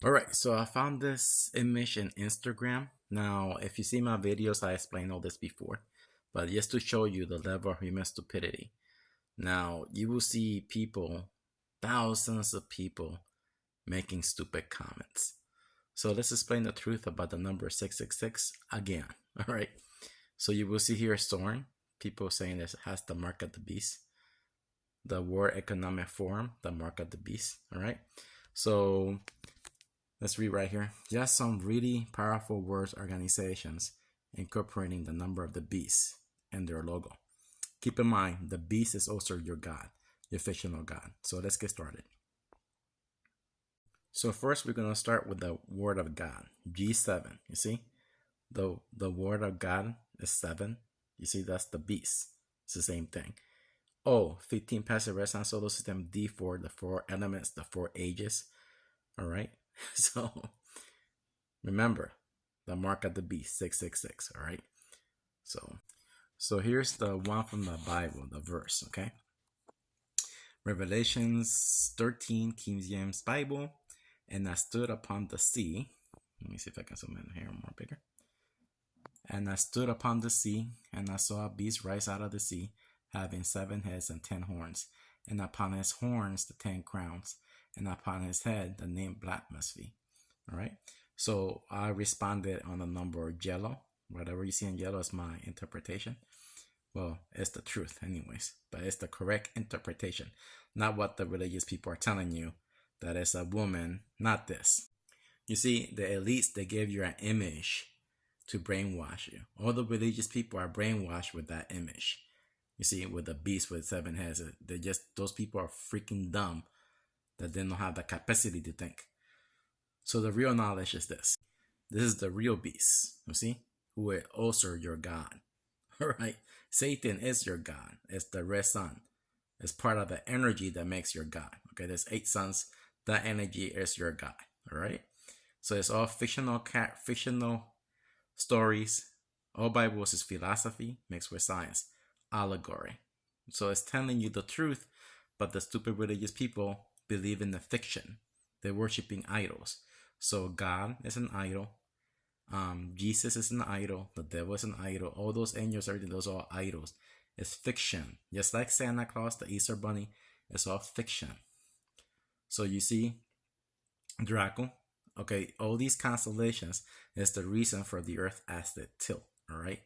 All right, so I found this image in Instagram. Now, if you see my videos, I explained all this before, but just to show you the level of human stupidity. Now, you will see people, thousands of people, making stupid comments. So let's explain the truth about the number 666 again. All right, so you will see here soaring, people saying this has the mark of the beast, the World Economic Forum, the mark of the beast. All right, so let's read right here. Just some really powerful words organizations incorporating the number of the beast in their logo. Keep in mind, the beast is also your God, your fictional God. So let's get started. So first, we're going to start with the word of God, G7. You see, the word of God is 7. You see, that's the beast. It's the same thing. O, 15 passive resonance solar system, D4, the 4 elements, the 4 ages. All right. So remember the mark of the beast, 666. All right. So here's the one from the Bible, the verse. Okay. Revelations 13, King James Bible. And I stood upon the sea. Let me see if I can zoom in here more bigger. And I stood upon the sea, and I saw a beast rise out of the sea, having 7 heads and 10 horns, and upon his horns the 10 crowns, and upon his head the name blasphemy. All right. So I responded on the number yellow. Whatever you see in yellow is my interpretation. Well, it's the truth anyways, but it's the correct interpretation, not what the religious people are telling you, that it's a woman, not this. You see, the elites, they give you an image to brainwash you. All the religious people are brainwashed with that image. You see, with the beast with 7 heads, those people are freaking dumb that they don't have the capacity to think. So the real knowledge is this. This is the real beast, you see, who is also your God. All right. Satan is your God. It's the red sun. It's part of the energy that makes your God. Okay, there's 8 suns. That energy is your God. All right. So it's all fictional stories. All Bibles is philosophy mixed with science, allegory. So it's telling you the truth, but the stupid religious people believe in the fiction. They're worshiping idols. So God is an idol. Jesus is an idol. The devil is an idol. All those angels, everything, those are all idols. It's fiction. Just like Santa Claus, the Easter Bunny, it's all fiction. So you see, Draco, okay, all these constellations is the reason for the Earth as the tilt. All right.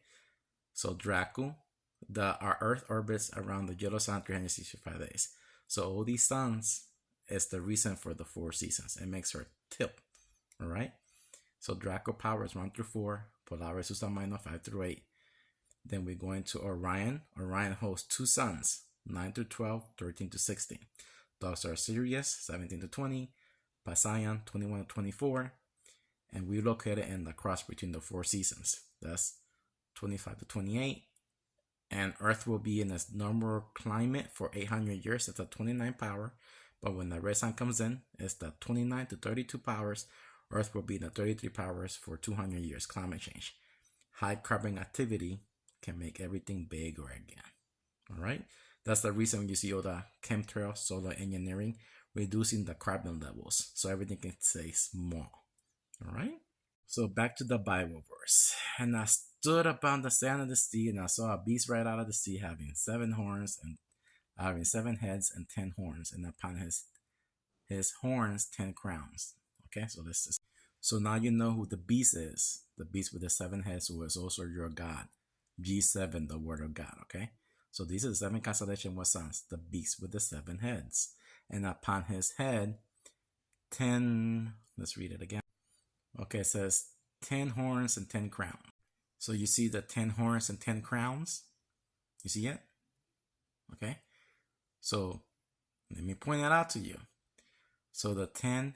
So Draco, our Earth orbits around the yellow sun 365 days. So all these suns is the reason for the 4 seasons. It makes her tilt. All right. So Draco power is 1 through 4, Polaris is minor 5 through 8. Then we go into Orion. Orion hosts 2 suns, 9 through 12, 13 to 16. Dogs are Sirius, 17 to 20, Passion, 21 to 24. And we located in the cross between the 4 seasons. That's 25 to 28. And Earth will be in its normal climate for 800 years. It's a 29 power. But when the red sun comes in, it's the 29 to 32 powers. Earth will be in the 33 powers for 200 years, climate change. High carbon activity can make everything bigger again. All right. That's the reason when you see all the chemtrails, solar engineering, reducing the carbon levels so everything can stay small. All right. So back to the Bible verse. And I stood upon the sand of the sea, and I saw a beast right out of the sea, having 7 horns and having 7 heads and 10 horns, and upon his horns 10 crowns. Okay, so now you know who the beast is. The beast with the 7 heads, who is also your God. G7, the word of God. Okay, so these are the 7 constellations. What sons? The beast with the 7 heads, and upon his head 10. Let's read it again. Okay, it says 10 horns and 10 crowns. So you see the 10 horns and 10 crowns. You see it? Okay. So let me point that out to you. So the 10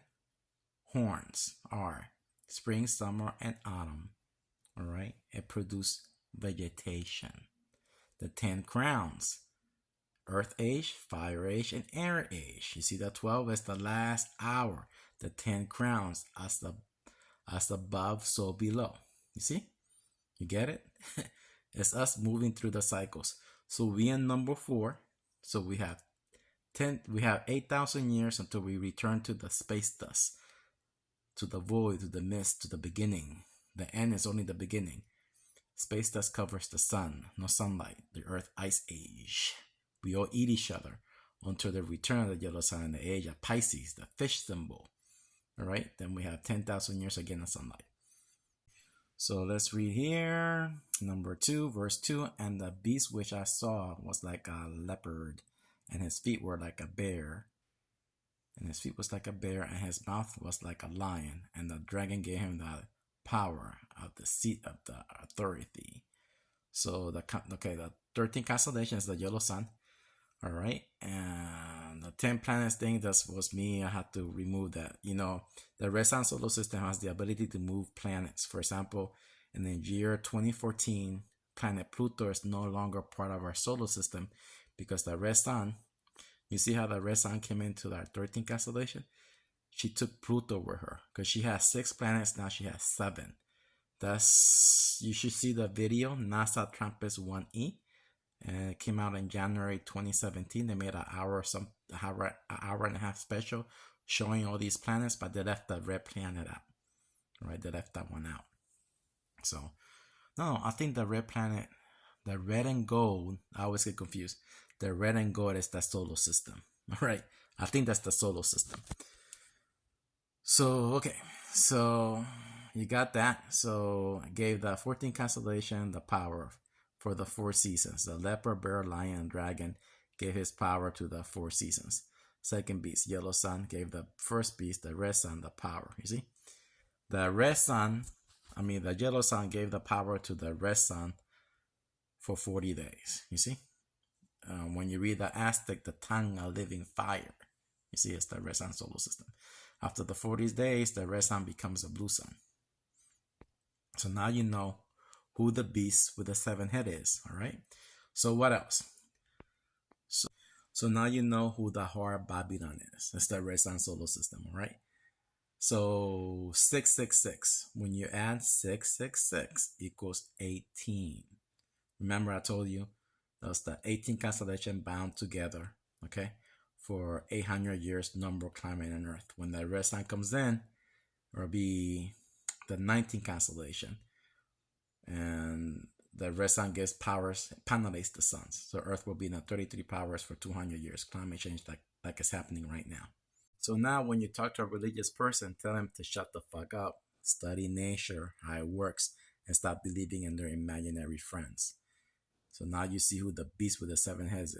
horns are spring, summer, and autumn. All right. It produces vegetation. The 10 crowns, earth age, fire age, and air age. You see that 12 is the last hour. The 10 crowns as above, so below. You see? You get it? It's us moving through the cycles. So we in number 4. So we have 8,000 years until we return to the space dust. to the void, to the mist, to the beginning. The end is only the beginning. Space dust covers the sun, no sunlight, the earth ice age. We all eat each other until the return of the yellow sun in the age of Pisces, the fish symbol. All right, then we have 10,000 years again of sunlight. So let's read here, number 2, verse 2. And the beast which I saw was like a leopard, and his feet were like a bear. And his feet was like a bear, and his mouth was like a lion. And the dragon gave him the power of the seat of the authority. So the 13 constellations, the yellow sun. All right, and the 10 planets thing, that was me. I had to remove that. The red sun solar system has the ability to move planets. For example, in the year 2014, planet Pluto is no longer part of our solar system because the red sun, you see how the red sun came into our 13th constellation? She took Pluto with her because she has 6 planets, now she has 7. You should see the video, NASA TRAPPIST-1E. And it came out in January 2017. They made an hour and a half special showing all these planets, but they left the red planet out. Right? They left that one out. So, no, I think the red planet, the red and gold, I always get confused. The red and gold is the solar system. All right? I think that's the solar system. So, okay. So, you got that. So, I gave the 14 constellation the power for the 4 seasons. The leopard, bear, lion, and dragon gave his power to the 4 seasons. Second beast, yellow sun, gave the first beast, the red sun, the power. You see? The yellow sun gave the power to the red sun for 40 days. You see? When you read the Aztec, the tongue of living fire. You see, it's the red sun solar system. After the 40 days, the red sun becomes a blue sun. So now you know who the beast with the 7 head is. All right. So what else? So now you know who the Whore Babylon is. It's the red sun solar system. All right. So 666. When you add 666 equals 18. Remember I told you that's the 18 constellation bound together. Okay. For 800 years, number, climate, and Earth. When the red sun comes in, it'll be the 19th constellation. And the red sun gives powers, penalizes the suns. So Earth will be in the 33 powers for 200 years. Climate change like is happening right now. So now when you talk to a religious person, tell them to shut the fuck up, study nature, how it works, and stop believing in their imaginary friends. So now you see who the beast with the 7 heads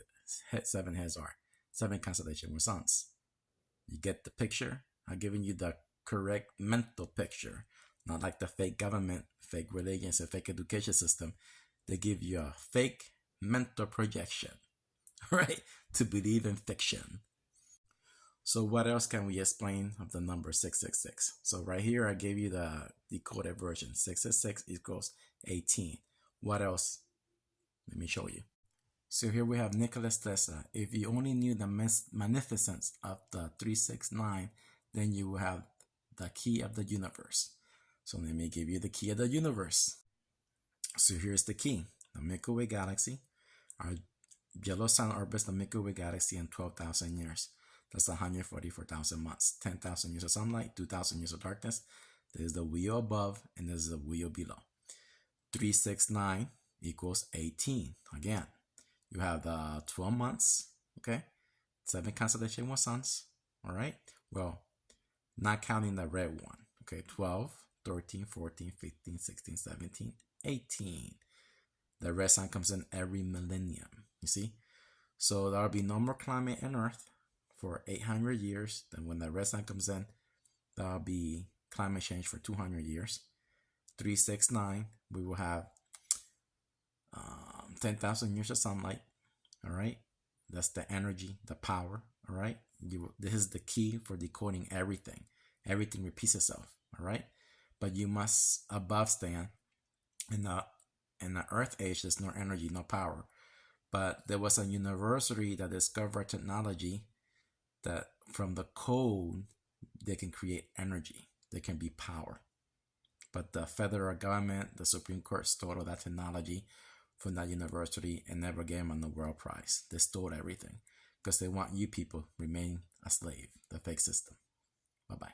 are. 7 constellation with suns. You get the picture? I'm giving you the correct mental picture. Not like the fake government, fake religions, and fake education system. They give you a fake mental projection, right? To believe in fiction. So what else can we explain of the number 666? So right here, I gave you the decoded version. 666 equals 18. What else? Let me show you. So here we have Nikola Tesla. If you only knew the magnificence of the 369, then you will have the key of the universe. So let me give you the key of the universe. So here's the key. The Milky Way galaxy. Our yellow sun orbits the Milky Way galaxy in 12,000 years. That's 144,000 months. 10,000 years of sunlight, 2,000 years of darkness. There's the wheel above and there's the wheel below. 369 equals 18. Again, you have the 12 months, okay? 7 constellation with suns, all right? Well, not counting the red one, okay? 12, 13, 14, 15, 16, 17, 18. The red sun comes in every millennium, you see? So there'll be no more climate on Earth for 800 years. Then when the red sun comes in, there'll be climate change for 200 years. 369, we will have 10,000 years of sunlight, all right? That's the energy, the power, all right? This is the key for decoding everything. Everything repeats itself, all right? But you must above stand. In the Earth age, there's no energy, no power. But there was a university that discovered technology that from the code, they can create energy. They can be power. But the federal government, the Supreme Court stole all that technology from that university and never gave them a Nobel Prize. They stole everything because they want you people remain a slave, the fake system. Bye-bye.